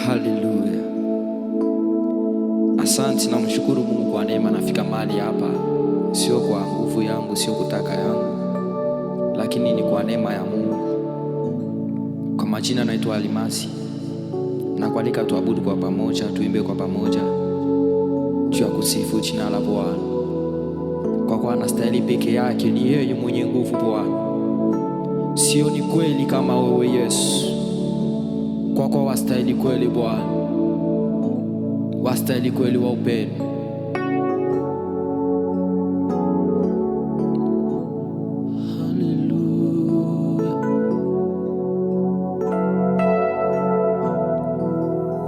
Haleluya. Asante na mshukuru Mungu kwa neema nafika mahali hapa. Sio kwa nguvu yangu, sio kutaka yangu, lakini ni kwa neema ya Mungu. Kwa majina naitwa Alimasi. Na kualika tuabudu kwa pamoja, tuimbe kwa pamoja juu ya kusifu jina la Bwana. Kwa kuwa anastahili peke yake, ni yeye mwenye nguvu Bwana. Sio ni kweli kama wewe Yesu. Kwa kuwa wastahili kweli Bwana. Wastahili kweli wa upendo. Haleluya.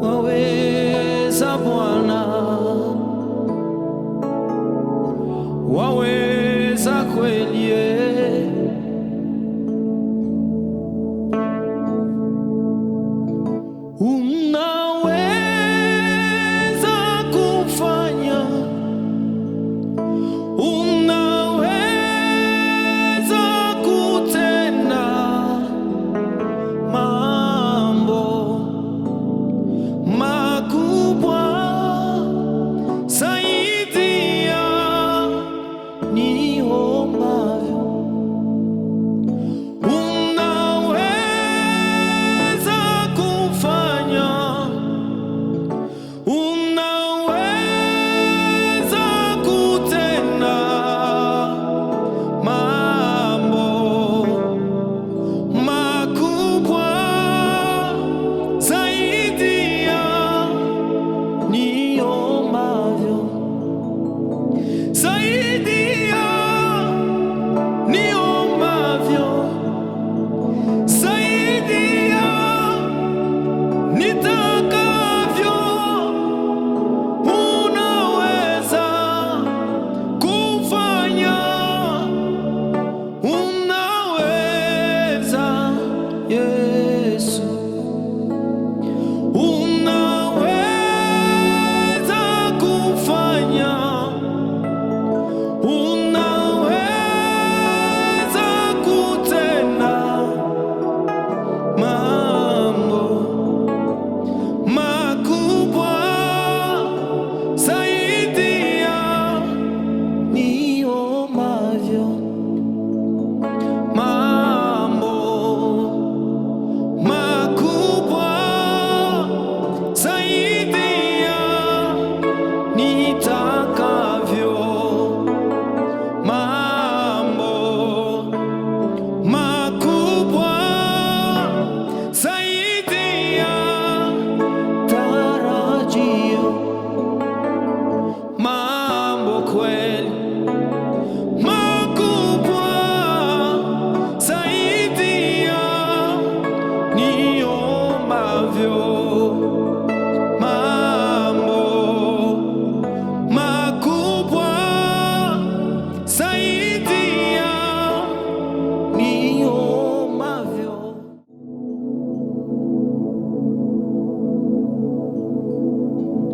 Waweza Bwana, waweza kweli.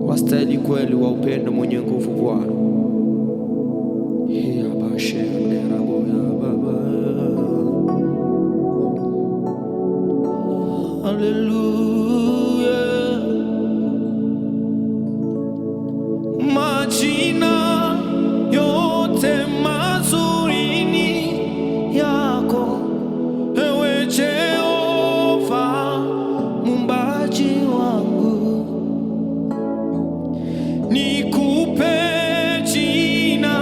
Wastahili kweli wa upendo mwenye nguvu Bwana. Haleluya. Majina yote mazuri ni yako, ewe Jehova muumbaji wangu. Nikupe jina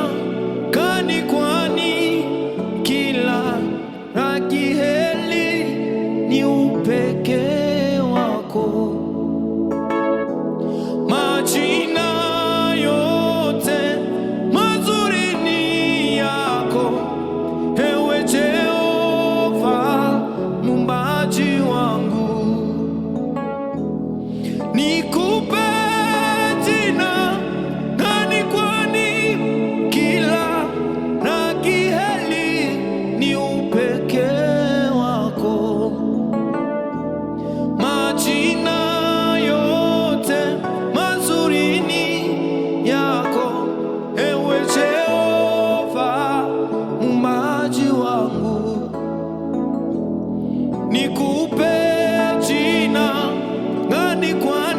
gani, kwani kila rangi heli ni upekee wako. Majina yote mazuri ni yako, ewe Jehova muumbaji wangu. Nikupe nikupe jina gani, kwani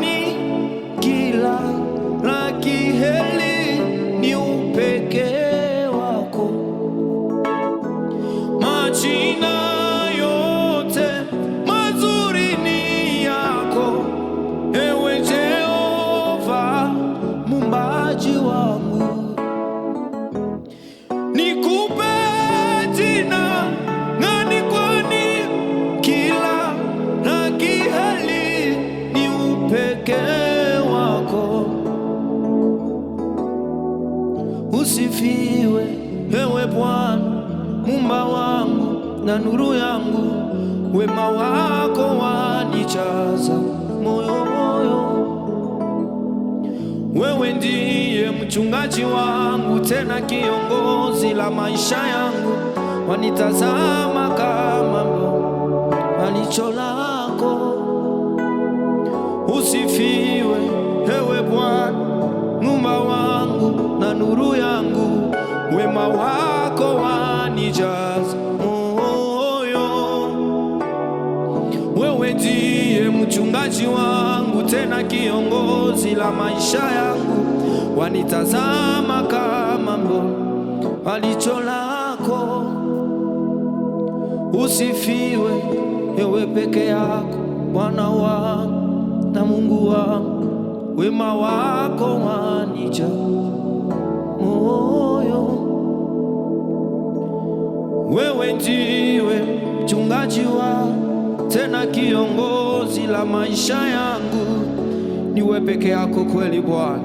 pekee wako. Usifiwe ewe Bwana, Muumba wangu na nuru yangu, wema wako wanijaza moyo. Wewe ndiye mchungaji wangu, tena kiongozi la maisha yangu, wanitazama kama alicho lako. Usifiwe ewe Bwana, Muumba wangu na nuru yangu, wema wako wanijaza moyo. Wewe ndiye mchungaji wangu, tena kiongozi la maisha yangu, wanitazama kama alicho lako. Usifiwe ewe peke yako, Bwana wangu na Mungu wangu, wema wako wanijaza moyo. Wewe ndiwe mchungaji wangu, tena kiongozi la maisha yangu, niwe peke yako kweli Bwana,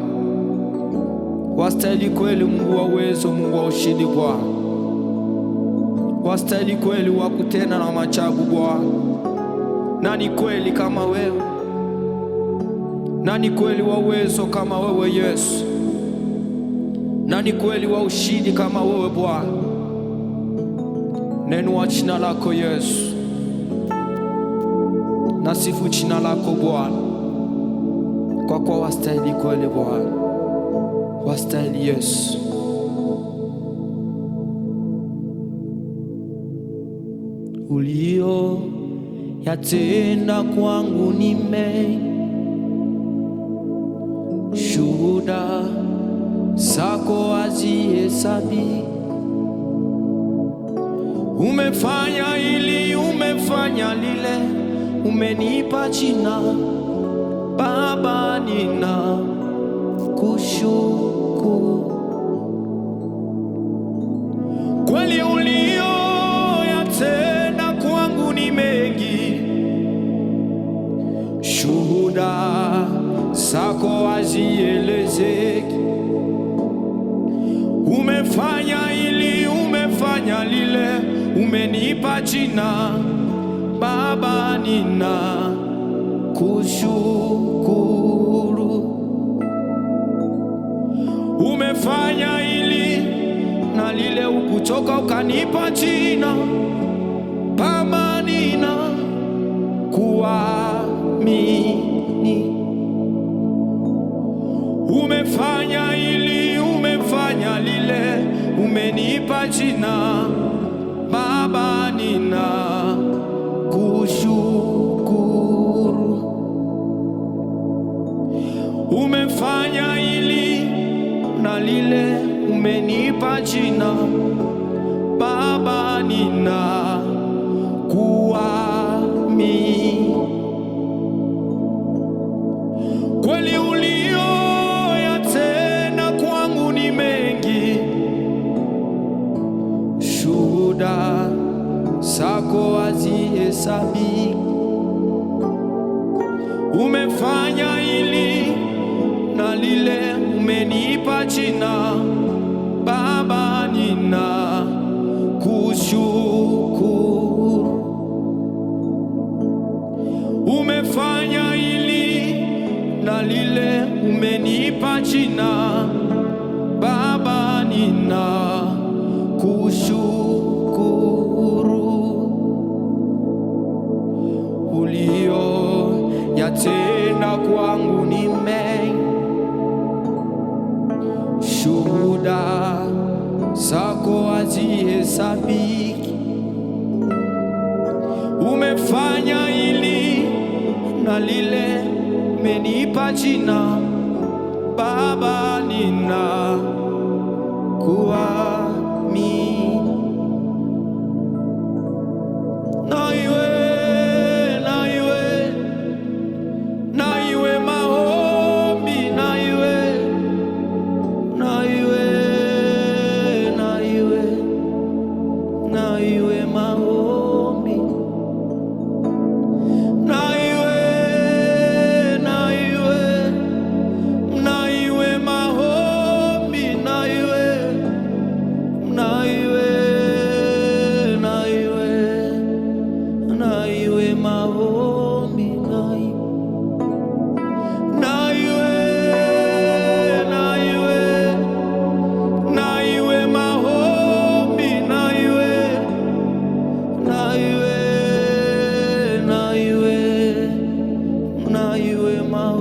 wastahili kweli, Mungu wa uwezo, Mungu wa ushindi Bwana, wastahili kweli wa kutenda na maajabu Bwana. Nani kweli kama wewe? Nani kweli wa uwezo kama wewe Yesu? Nani kweli wa ushindi kama wewe Bwana? Neno wa jina lako Yesu, nasifu jina lako Bwana, kwa kuwa wastahili kweli Bwana, wastahili Yesu. Ulio yatenda kwangu ni mengi, shuhuda zako hazihesabiki. Umefanya hili, umefanya lile, umenipa jina Baba, nina kushukuru. Kweli ulio yatenda kwangu ni mengi, shuhuda zako hazielezeki. Umefanya hili, umefanya lile, umenipa jina Baba, nina kushukuru. Umefanya hili na lile, ukuchoka ukanipa jina Baba, nina kuamini. Umefanya hili, umefanya lile, umenipa jina Baba, nina kushukuru. Umefanya hili na lile, umenipa jina Baba, nina kuamini. Kweli ulio yatenda kwangu ni mengi, shuhuda zako hazihesabiki. Umefanya hili na lile, umenipa jina Baba, nina kushukuru. Umefanya hili na lile, umenipa jina Baba, nina kushukuru. Ulio yatenda kwangu ni mengi, shuhuda zako hazihesabiki. Umefanya hili na lile, umenipa jina Baba, nina kuamini. Na iwe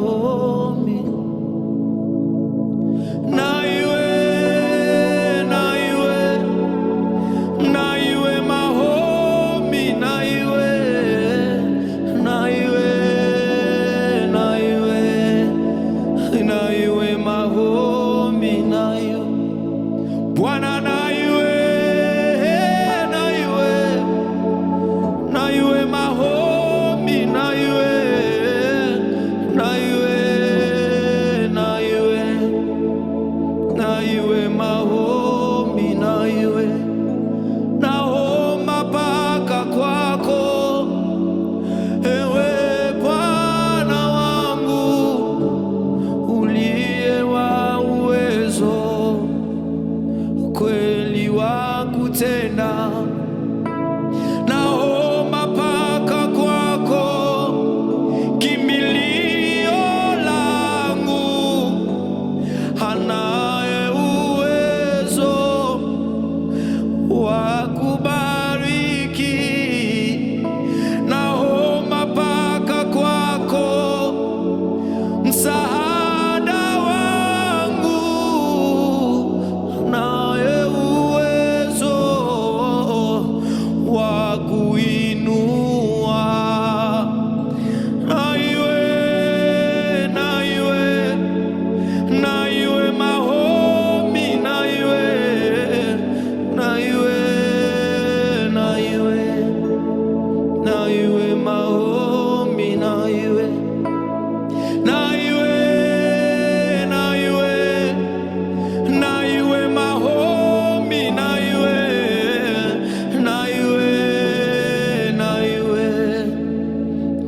maombi. Na iwe maombi, na iwe maombi, na iwe Bwana, na iwe maombi, na iwe maombi, na iwe naomba mpaka kwako, ewe Bwana wangu uliye wa uwezo, kweli wa kutenda. Naomba mpaka kwako, kimbilio langu, anaye uwezo wa kubariki. Naomba mpaka kwako, msaada wangu, anaye uwezo wa kuinua. Na iwe maombi, na iwe maombi, na iwe maombi,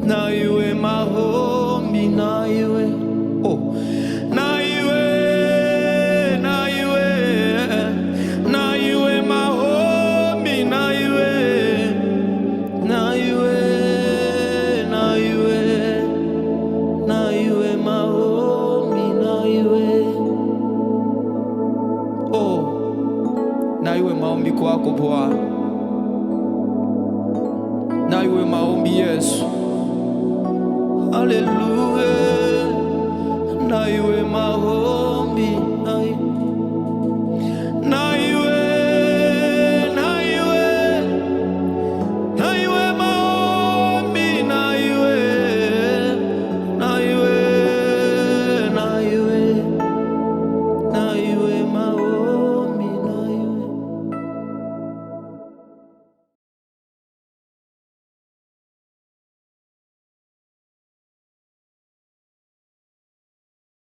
na iwe maombi, na iwe oh, na iwe maombi, na iwe maombi, na oh, na iwe maombi kwako Bwana, na iwe maombi Yesu. Haleluya.